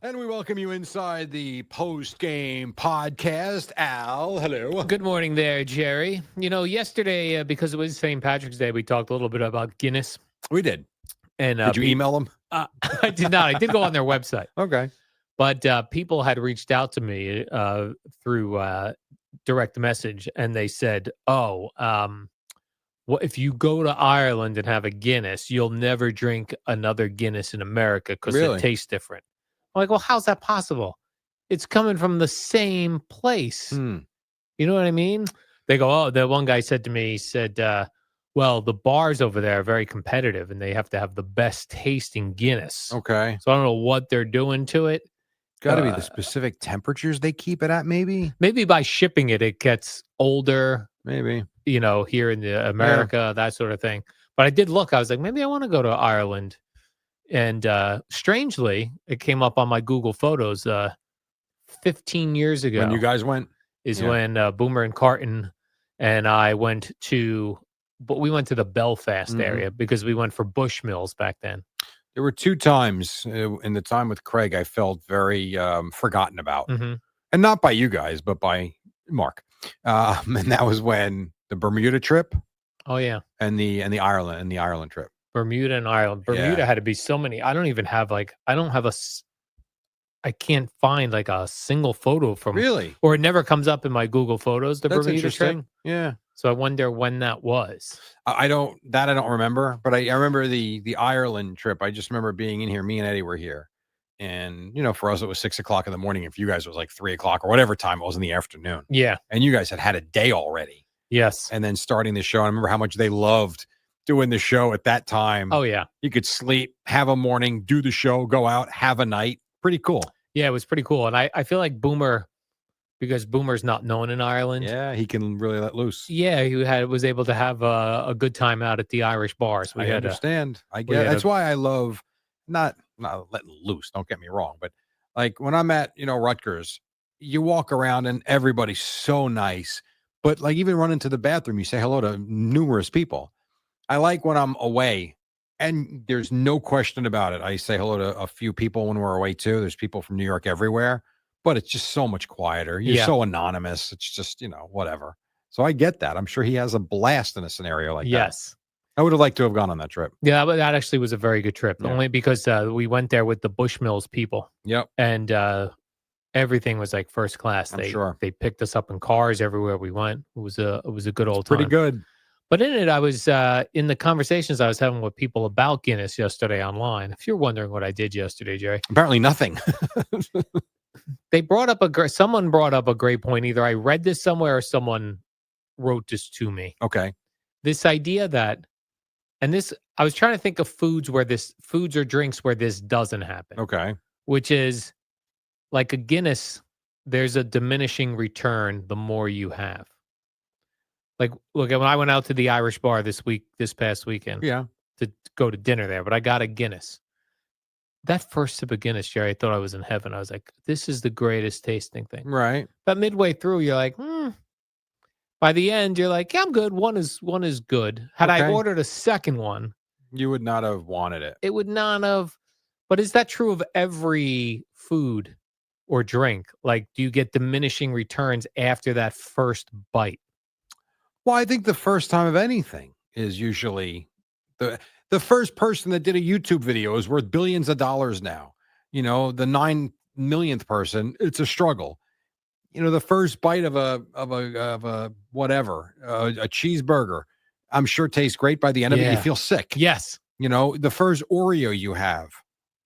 And we welcome you inside the post-game podcast. Al, hello. Good morning there, Jerry. Yesterday, because it was St. Patrick's Day, we talked a little bit about Guinness. We did. And Did you email them? I did not. I did go on their website. Okay. But people had reached out to me through direct message, and they said, well, if you go to Ireland and have a Guinness, you'll never drink another Guinness in America because Really? it tastes different. I'm like, well, how's that possible? It's coming from the same place. You know what I mean? They go, oh, the one guy said to me, he said, well, the bars over there are very competitive and they have to have the best tasting Guinness. Okay. So I don't know what they're doing to it. Got to be the specific temperatures they keep it at, maybe? Maybe by shipping it, it gets older. Maybe. Here in America, that sort of thing. But I did look. I was like, maybe I want to go to Ireland. And strangely, it came up on my Google Photos 15 years ago. When you guys went? Is when Boomer and Carton and I went to the Belfast area because we went for Bushmills back then. There were 2 times in the time with Craig I felt very forgotten about. And not by you guys, but by Mark. And that was when the Bermuda trip. Oh, yeah. And the Ireland trip. Bermuda and Ireland. Bermuda had to be so many. I can't find like a single photo from. Really? Or it never comes up in my Google Photos, the That's Bermuda trip. Yeah. So I wonder when that was. I don't remember, but I remember the Ireland trip. I just remember being in here. Me and Eddie were here. And, for us, it was 6:00 in the morning. If you guys, it was like 3:00 or whatever time it was in the afternoon. Yeah. And you guys had a day already. Yes. And then starting the show. I remember how much they loved doing the show at that time. Oh, yeah. You could sleep, have a morning, do the show, go out, have a night. Pretty cool. Yeah, it was pretty cool. And I feel like Boomer, because Boomer's not known in Ireland. Yeah, he can really let loose. Yeah, he was able to have a good time out at the Irish bars. I understand. I get it. That's why I love not letting loose. Don't get me wrong, but like when I'm at Rutgers, you walk around and everybody's so nice. But like even running to the bathroom, you say hello to numerous people. I like when I'm away, and there's no question about it. I say hello to a few people when we're away too. There's people from New York everywhere, but it's just so much quieter. You're so anonymous. It's just whatever. So I get that. I'm sure he has a blast in a scenario like that. Yes. I would have liked to have gone on that trip. Yeah, but that actually was a very good trip. Only because we went there with the Bushmills people. Yep. And everything was like first class. I'm sure. They picked us up in cars everywhere we went. It was a good old time. Pretty good. But in it, I was in the conversations I was having with people about Guinness yesterday online. If you're wondering what I did yesterday, Jerry. Apparently nothing. Someone brought up a great point. Either I read this somewhere or someone wrote this to me. Okay. This idea that, I was trying to think of foods or drinks where this doesn't happen. Okay. Which is like a Guinness, there's a diminishing return the more you have. Like, look, when I went out to the Irish bar this past weekend, to go to dinner there, but I got a Guinness. That first sip of Guinness, Jerry, I thought I was in heaven. I was like, this is the greatest tasting thing. Right. But midway through, you're like, By the end, you're like, yeah, I'm good. One is good. Had I ordered a second one, you would not have wanted it. It would not have. But is that true of every food or drink? Like, do you get diminishing returns after that first bite? Well, I think the first time of anything is usually the first person that did a YouTube video is worth billions of dollars now. The 9 millionth person, it's a struggle. The first bite of a whatever, a cheeseburger, I'm sure tastes great. By the end of it, you feel sick. Yes. The first Oreo you have,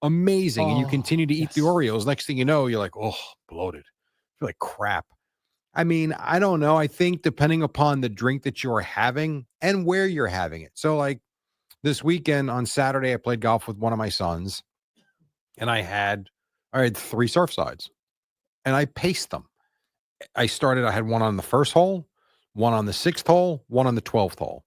amazing. And you continue to eat the Oreos. Next thing you know, you're like, oh, bloated. I feel like crap. I mean, I don't know. I think depending upon the drink that you're having and where you're having it. So like this weekend on Saturday, I played golf with one of my sons and I had 3 Surfsides and I paced them. I had one on the first hole, one on the 6th hole, one on the 12th hole.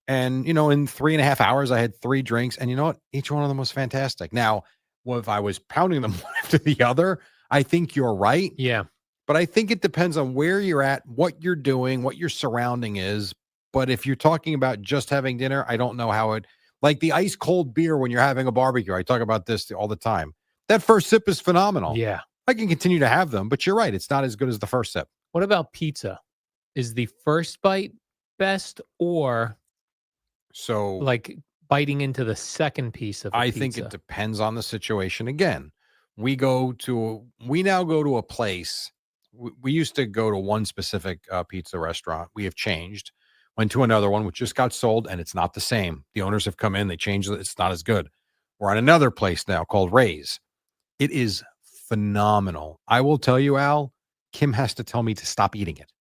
And, in 3.5 hours, I had 3 drinks. And you know what? Each one of them was fantastic. Now, if I was pounding them one after the other, I think you're right. Yeah. But I think it depends on where you're at, what you're doing, what your surrounding is. But if you're talking about just having dinner, I don't know how like the ice cold beer when you're having a barbecue. I talk about this all the time. That first sip is phenomenal. Yeah. I can continue to have them, but you're right. It's not as good as the first sip. What about pizza? Is the first bite best, or like biting into the second piece of a pizza? Think it depends on the situation. Again, we now go to a place. We used to go to one specific pizza restaurant. We have changed. Went to another one, which just got sold, and it's not the same. The owners have come in. They changed it. It's not as good. We're at another place now called Ray's. It is phenomenal. I will tell you, Al, Kim has to tell me to stop eating it.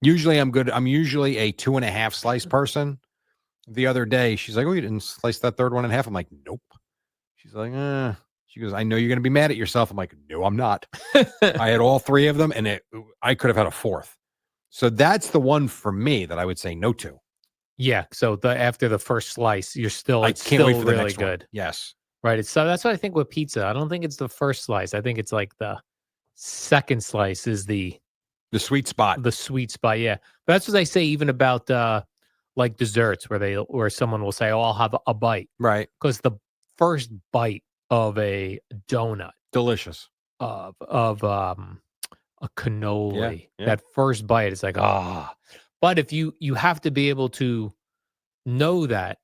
Usually I'm good. I'm usually a 2.5 slice person. The other day, she's like, "Oh, you didn't slice that third one in half." I'm like, "Nope." She's like, She goes, "I know you're going to be mad at yourself." I'm like, "No, I'm not." I had all 3 of them, and I could have had a 4th. So that's the one for me that I would say no to. Yeah. So after the first slice, I can't wait for the really next good. One. Yes. Right. So that's what I think with pizza. I don't think it's the first slice. I think it's like the second slice is the sweet spot. The sweet spot. Yeah. But that's what I say even about like desserts where someone will say, "Oh, I'll have a bite." Right. Because the first bite of a donut, delicious, of a cannoli, yeah. that first bite is like, But if you have to be able to know that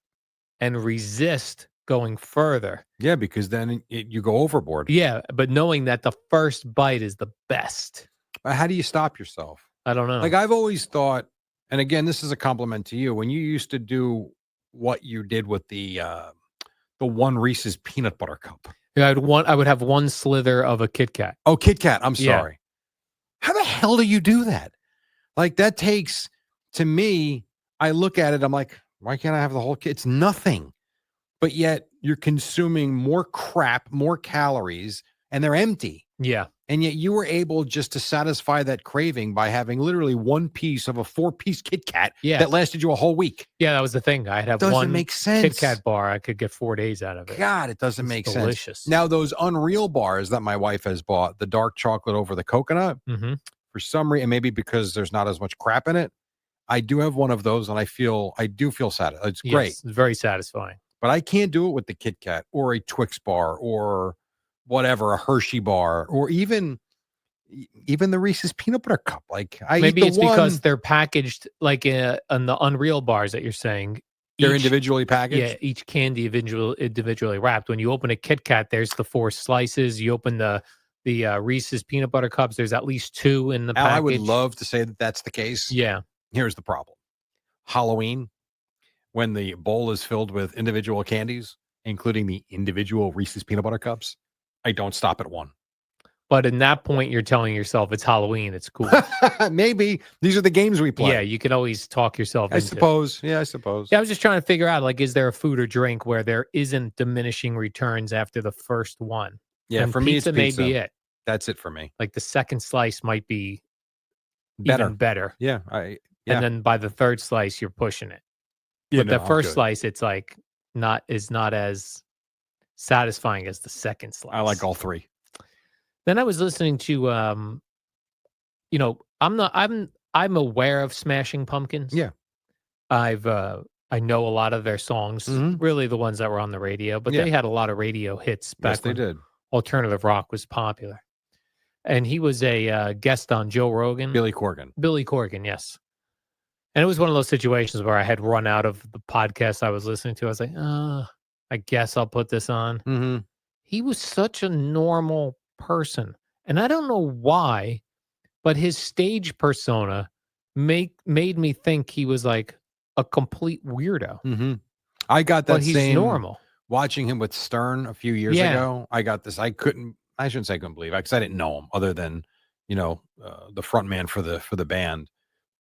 and resist going further. Yeah, because then you go overboard. Yeah, but knowing that the first bite is the best. How do you stop yourself? I don't know. Like, I've always thought, and again, this is a compliment to you, when you used to do what you did with the one Reese's peanut butter cup. Yeah, I would have one slither of a Kit Kat. Oh, Kit Kat. I'm sorry. Yeah. How the hell do you do that? Like, that takes, to me, I look at it, I'm like, why can't I have the whole kit? It's nothing. But yet you're consuming more crap, more calories, and they're empty. Yeah. And yet you were able just to satisfy that craving by having literally one piece of a 4-piece Kit Kat that lasted you a whole week. Yeah, that was the thing. I'd have doesn't one make sense. Kit Kat bar. I could get 4 days out of it. God, it doesn't make delicious. Sense. Now, those Unreal bars that my wife has bought, the dark chocolate over the coconut, for some reason, maybe because there's not as much crap in it, I do have one of those, and I do feel satisfied. It's great. It's very satisfying. But I can't do it with the Kit Kat or a Twix bar or whatever, a Hershey bar, or even the Reese's peanut butter cup. Like, maybe it's because they're packaged like on the Unreal bars that you're saying. They're individually packaged. Yeah, each candy individually wrapped. When you open a Kit Kat, there's the 4 slices. You open the Reese's peanut butter cups. There's at least 2 in the package. I would love to say that that's the case. Yeah. Here's the problem: Halloween, when the bowl is filled with individual candies, including the individual Reese's peanut butter cups, I don't stop at one. But in that point, you're telling yourself it's Halloween. It's cool. Maybe these are the games we play. Yeah, you can always talk yourself into. I suppose. Yeah, I suppose. Yeah, I was just trying to figure out, like, is there a food or drink where there isn't diminishing returns after the first one? Yeah, and for me, it's pizza. May be it. That's it for me. Like the second slice might be even better. Yeah, And then by the third slice, you're pushing it. But the first slice, it's like not as satisfying as the second slice. I like all 3. Then I was listening to, I'm aware of Smashing Pumpkins. Yeah, I know a lot of their songs, really the ones that were on the radio, but they had a lot of radio hits back when they did. Alternative rock was popular. And he was a guest on Joe Rogan. Billy Corgan, yes. And it was one of those situations where I had run out of the podcast I was listening to. I was like, I guess I'll put this on. Mm-hmm. He was such a normal person. And I don't know why, but his stage persona made me think he was like a complete weirdo. Mm-hmm. I got that but he's same normal. Watching him with Stern a few years ago. I got this. I shouldn't say I couldn't believe it because I didn't know him other than, the front man for the band,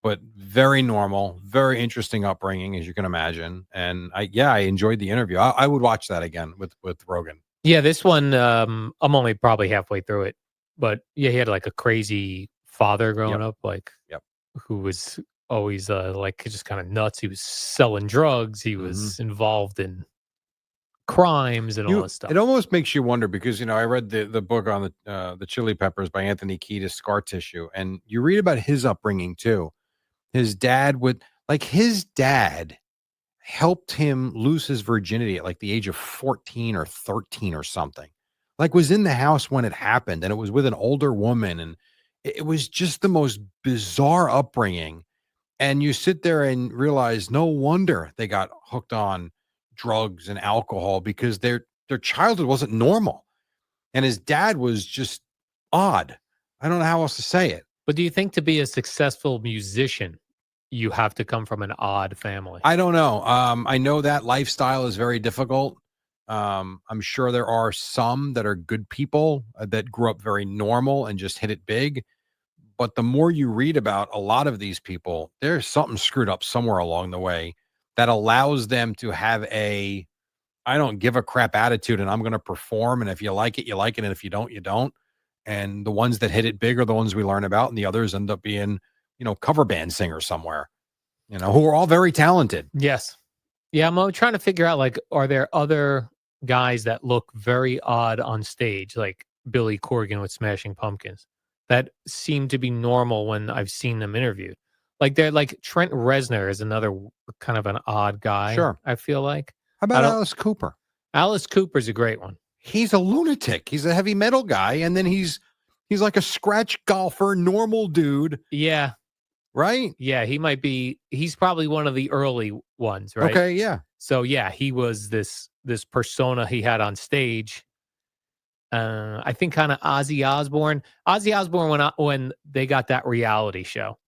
but very normal, very interesting upbringing, as you can imagine. And I enjoyed the interview. I would watch that again with Rogan. Yeah, this one, I'm only probably halfway through it, but yeah, he had like a crazy father growing up, who was always like just kind of nuts. He was selling drugs. He was involved in crimes and all this stuff. It almost makes you wonder because, I read the book on the Chili Peppers by Anthony Kiedis, Scar Tissue, and you read about his upbringing too. His dad helped him lose his virginity at like the age of 14 or 13 or something. like was in the house when it happened, and it was with an older woman, and it was just the most bizarre upbringing. And you sit there and realize no wonder they got hooked on drugs and alcohol because their childhood wasn't normal. And his dad was just odd. I don't know how else to say it. But do you think to be a successful musician, you have to come from an odd family? I don't know. I know that lifestyle is very difficult. I'm sure there are some that are good people that grew up very normal and just hit it big. But the more you read about a lot of these people, there's something screwed up somewhere along the way that allows them to have a I don't give a crap attitude, and I'm going to perform. And if you like it, you like it. And if you don't, you don't. And the ones that hit it big are the ones we learn about. And the others end up being, cover band singers somewhere, who are all very talented. Yes. Yeah. I'm trying to figure out, like, are there other guys that look very odd on stage, like Billy Corgan with Smashing Pumpkins, that seem to be normal when I've seen them interviewed? Like, they're like Trent Reznor is another kind of an odd guy. Sure. I feel like. How about Alice Cooper? Alice Cooper's a great one. He's a lunatic. He's a heavy metal guy, and then he's like a scratch golfer, normal dude. Yeah. Right? Yeah, he's probably one of the early ones, right? Okay, yeah. So yeah, he was this persona he had on stage. I think kind of Ozzy Osbourne. Ozzy Osbourne when they got that reality show,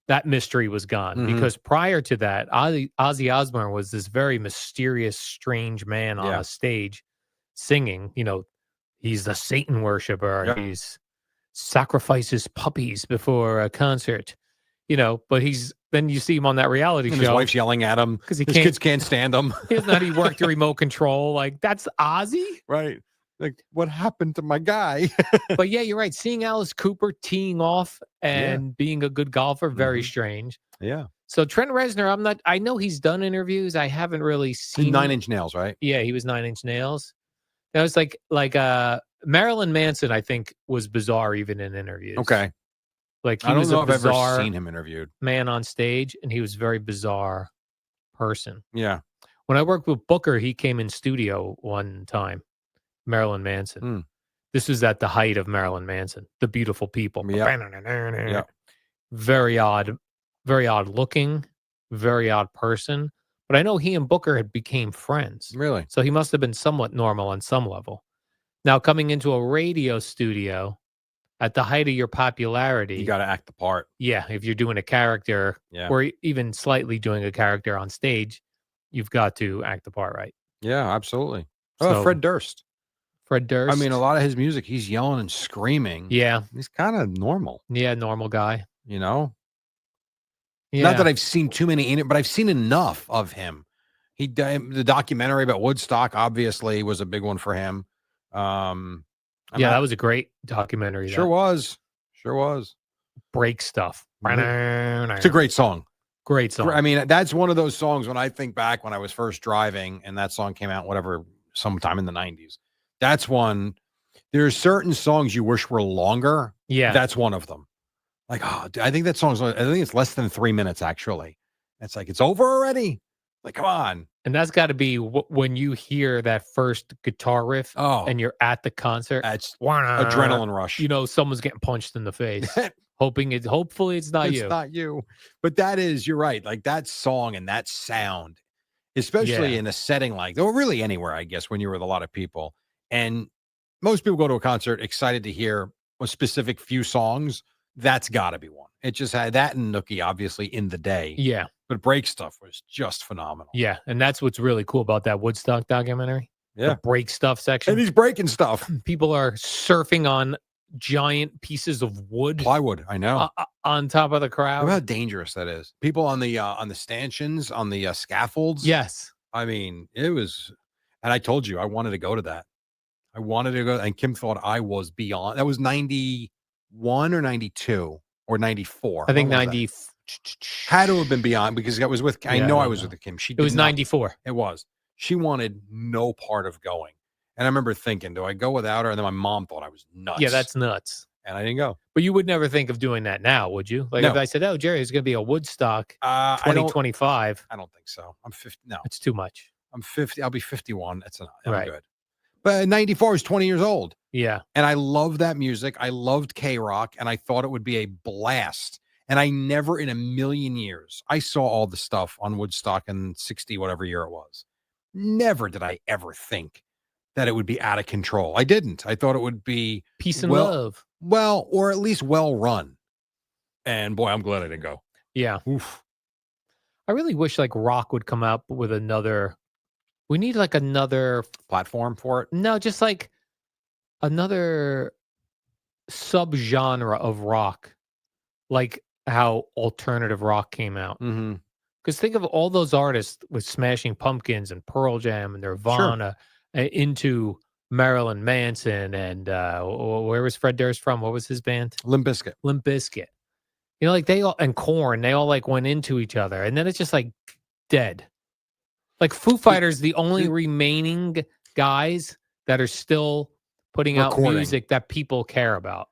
that mystery was gone because prior to that, Ozzy Osbourne was this very mysterious, strange man on a stage singing. He's the Satan worshiper. Yep. He's sacrifices puppies before a concert. But then you see him on that reality show. His wife's yelling at him because his kids can't stand him. He doesn't know how to work the remote control. Like, that's Ozzy, right? Like, what happened to my guy? But yeah, you're right. Seeing Alice Cooper teeing off and being a good golfer, very strange. Yeah. So Trent Reznor, I know he's done interviews. I haven't really seen. 9 Inch Nails, right? Yeah, he was 9 Inch Nails. That was like Marilyn Manson, I think, was bizarre even in interviews. Okay. Like, I don't know if I've ever seen him interviewed. Man on stage, and he was a very bizarre person. Yeah. When I worked with Booker, he came in studio one time. Marilyn Manson. This was at the height of Marilyn Manson. The Beautiful People. Yeah. Very odd looking, very odd person. But I know he and Booker had became friends. Really? So he must have been somewhat normal on some level. Now, coming into a radio studio at the height of your popularity, you got to act the part. Yeah, if you're doing a character or even slightly doing a character on stage, you've got to act the part right. Yeah, absolutely. Oh, Fred Durst. Fred Durst. I mean, a lot of his music, he's yelling and screaming. Yeah. He's kind of normal. Yeah, normal guy. Yeah. Not that I've seen too many in it, but I've seen enough of him. The documentary about Woodstock obviously was a big one for him. That was a great documentary. Sure was. Break stuff. It's a great song. Great song. I mean, that's one of those songs when I think back when I was first driving and that song came out, sometime in the 90s. That's one. There's certain songs you wish were longer. Yeah. That's one of them. Like, I think it's less than 3 minutes, actually. It's like, it's over already? Like, come on. And that's got to be when you hear that first guitar riff and you're at the concert. That's adrenaline rush. Someone's getting punched in the face. Hopefully it's not you. It's not you. But you're right. Like, that song and that sound, especially in a setting or really anywhere, I guess, when you're with a lot of people. And most people go to a concert excited to hear a specific few songs. That's got to be one. It just had that and Nookie, obviously, in the day. Yeah. But Break Stuff was just phenomenal. Yeah. And that's what's really cool about that Woodstock documentary. Yeah. The Break Stuff section. And he's breaking stuff. People are surfing on giant pieces of wood. Plywood, I know. On top of the crowd. Look how dangerous that is. People on the stanchions, on the scaffolds. Yes. I mean, it was, and I told you, I wanted to go to that. I wanted to go, and Kim thought I was beyond. That was 91 or 92 or 94. I think 90. Had to have been beyond because I was with, I know I was with Kim. It was 94. It was. She wanted no part of going. And I remember thinking, do I go without her? And then my mom thought I was nuts. Yeah, that's nuts. And I didn't go. But you would never think of doing that now, would you? Like, no. If I said, Jerry, there's going to be a Woodstock 2025. I don't think so. I'm 50. No. It's too much. I'm 50. I'll be 51. That's enough. I'm good. But in 94, I was 20 years old. Yeah. And I loved that music. I loved K-Rock, and I thought it would be a blast. And I never in a million years, I saw all the stuff on Woodstock in 60, whatever year it was. Never did I ever think that it would be out of control. I didn't. I thought it would be peace and love. Well, or at least well run. And boy, I'm glad I didn't go. Yeah. Oof. I really wish like rock would come up with another. We need like another platform for it. No, just like another subgenre of rock, like how alternative rock came out. Because think of all those artists with Smashing Pumpkins and Pearl Jam and Nirvana, into Marilyn Manson and where was Fred Durst from? What was his band? Limp Bizkit. Limp Bizkit. You know, like they all, and Korn, they all like went into each other, and then it's just like dead. Like Foo Fighters, the only remaining guys that are still putting out music that people care about.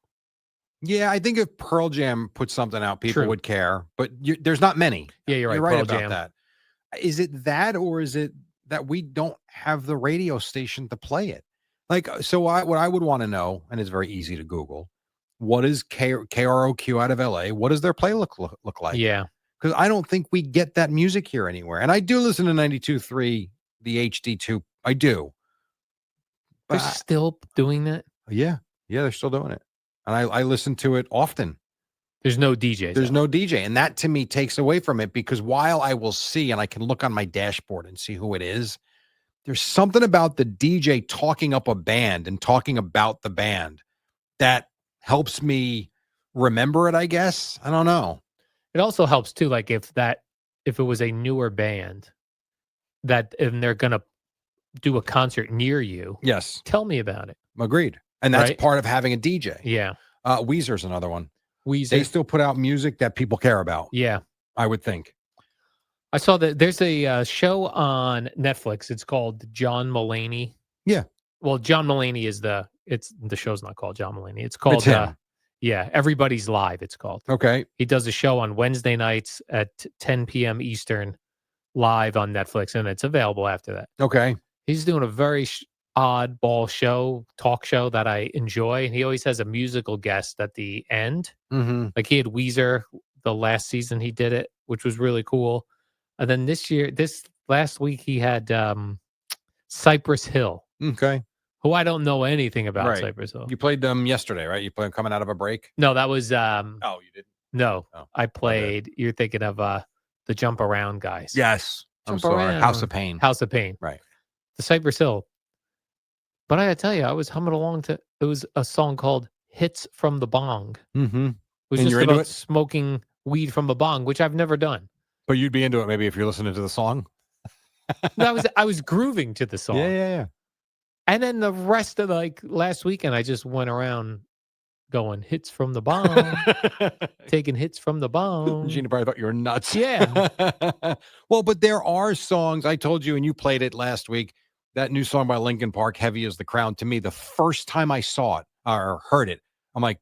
Yeah, I think if Pearl Jam put something out, people would care, but there's not many. Yeah, you're right. You're right Pearl about Jam. that. Is it that, or is it that we don't have the radio station to play it? Like, so what I would want to know, and it's very easy to Google, what is KROQ out of LA? What does their playlist look like? Yeah. Because I don't think we get that music here anywhere. And I do listen to 92.3, the HD2. I do. They're still doing that? Yeah. Yeah, they're still doing it. And I listen to it often. There's no DJs. There's no DJ. And that to me takes away from it, because while I will see and I can look on my dashboard and see who it is, there's something about the DJ talking up a band and talking about the band that helps me remember it, I guess. I don't know. It also helps too, like if it was a newer band and they're gonna do a concert near you. Yes. Tell me about it. Agreed. And that's part of having a DJ. Yeah. Weezer's another one. Weezer. They still put out music that people care about. Yeah. I would think. I saw that there's a show on Netflix. It's called John Mulaney. Yeah. Well, John Mulaney is the show's not called John Mulaney. It's called Everybody's Live, it's called. Okay. He does a show on Wednesday nights at 10 p.m. Eastern live on Netflix, and it's available after that. Okay. He's doing a very oddball talk show that I enjoy. And he always has a musical guest at the end. Mm-hmm. Like he had Weezer the last season he did it, which was really cool. And then this last week, he had Cypress Hill. Okay. Who I don't know anything about. Cypress Hill. You played them yesterday, right? You played them coming out of a break? No, that was... oh, you didn't? No, oh, I played... You're thinking of the Jump Around guys. Yes. I'm sorry. Around. House of Pain. House of Pain. Right. The Cypress Hill. But I gotta tell you, I was humming along to... It was a song called Hits from the Bong. Mm-hmm. It was just about smoking weed from a bong, which I've never done. But you'd be into it maybe if you're listening to the song? No, I was grooving to the song. Yeah. And then the rest of last weekend, I just went around going hits from the bong, taking hits from the bong. Gina probably thought you were nuts. Yeah. Well, but there are songs, I told you, and you played it last week, that new song by Linkin Park, Heavy as the Crown. To me, the first time I saw it or heard it, I'm like,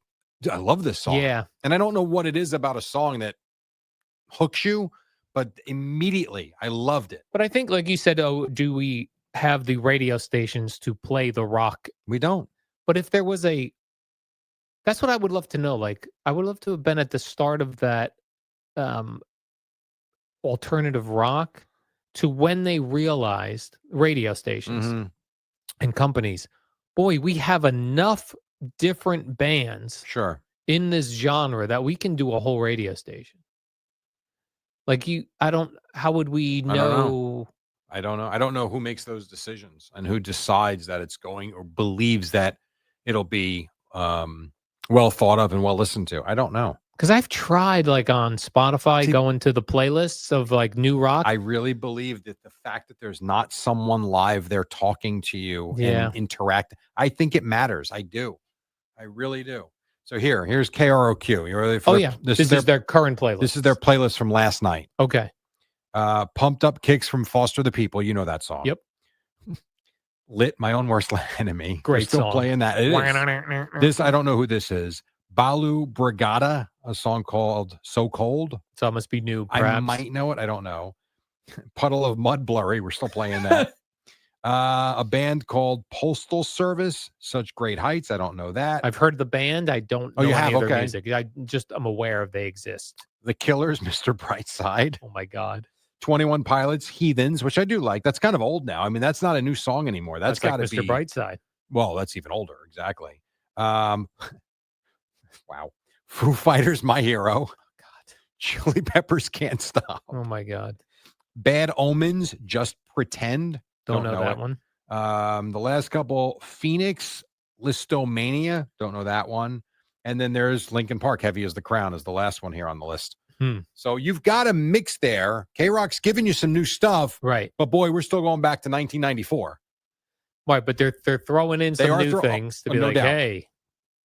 I love this song. Yeah. And I don't know what it is about a song that hooks you, but immediately I loved it. But I think, like you said, do we have the radio stations to play the rock? We don't. But if there was that's what I would love to know. Like, I would love to have been at the start of that alternative rock to when they realized radio stations and companies, boy, we have enough different bands in this genre that we can do a whole radio station. Like how would we know? I don't know. I don't know who makes those decisions and who decides that it's going or believes that it'll be well thought of and well listened to. I don't know. Because I've tried on Spotify going to the playlists of new rock. I really believe that the fact that there's not someone live there talking to you and interact, I think it matters. I do. I really do. So here's KROQ. You ready for this is their current playlist. This is their playlist from last night. Okay. Pumped Up Kicks from Foster the People. You know that song. Yep. Lit, My Own Worst Enemy. Great We're still song. playing that. It is. This, I don't know who this is. Balu Brigada, a song called So Cold. So it must be new, perhaps. I might know it. I don't know. Puddle of Mud Blurry. We're still playing that. A band called Postal Service, Such Great Heights. I don't know that. I've heard the band. I don't know you any have? of their Okay. music. I'm aware of they exist. The Killers, Mr. Brightside. Oh my God. 21 Pilots, Heathens, which I do like. That's kind of old now. I mean, that's not a new song anymore. That's got to like Mr. be Brightside. Well, that's even older. Exactly. Wow. Foo Fighters, My Hero. Oh God. Chili Peppers, Can't Stop. Oh my God. Bad Omens, Just Pretend. Don't know that it. one. The last couple, Phoenix, Listomania. Don't know that one. And then there's Linkin Park, Heavy as the Crown is the last one here on the list. So you've got a mix there. K-Rock's giving you some new stuff. Right. But boy, we're still going back to 1994. Right, but they're throwing in some new things to be no like, doubt. hey.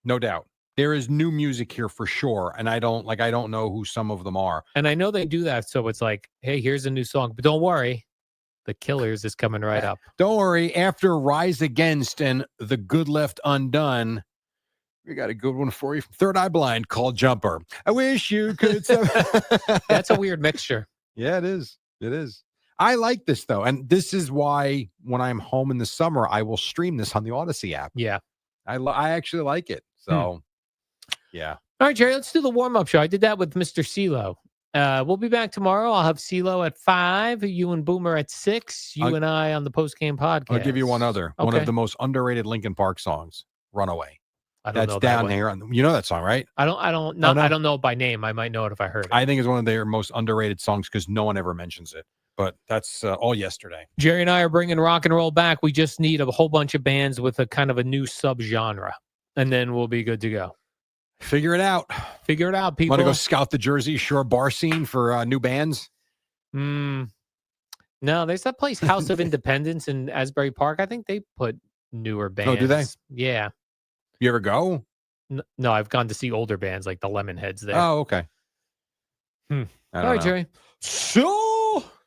No doubt. There is new music here for sure. And I don't know who some of them are. And I know they do that. So it's like, hey, here's a new song. But don't worry. The Killers is coming right up. Don't worry. After Rise Against and The Good Left Undone, we got a good one for you from Third Eye Blind called Jumper. I wish you could. That's a weird mixture. Yeah, it is. It is. I like this, though. And this is why when I'm home in the summer, I will stream this on the Odyssey app. Yeah. I actually like it. So, yeah. All right, Jerry, let's do the warm-up show. I did that with Mr. CeeLo. We'll be back tomorrow. I'll have CeeLo at 5, you and Boomer at 6, and I on the post-game podcast. I'll give you one other. Okay. One of the most underrated Linkin Park songs, Runaway. I don't know that down one. here. You know that song, right? I don't know it by name. I might know it if I heard it. I think it's one of their most underrated songs because no one ever mentions it. But that's all yesterday. Jerry and I are bringing rock and roll back. We just need a whole bunch of bands with a kind of a new subgenre, and then we'll be good to go. Figure it out. Figure it out, people. Want to go scout the Jersey Shore bar scene for new bands? No, there's that place, House of Independence in Asbury Park. I think they put newer bands. Oh, do they? Yeah. You ever go? No, I've gone to see older bands like the Lemonheads there. Oh, okay. All right, Jerry. So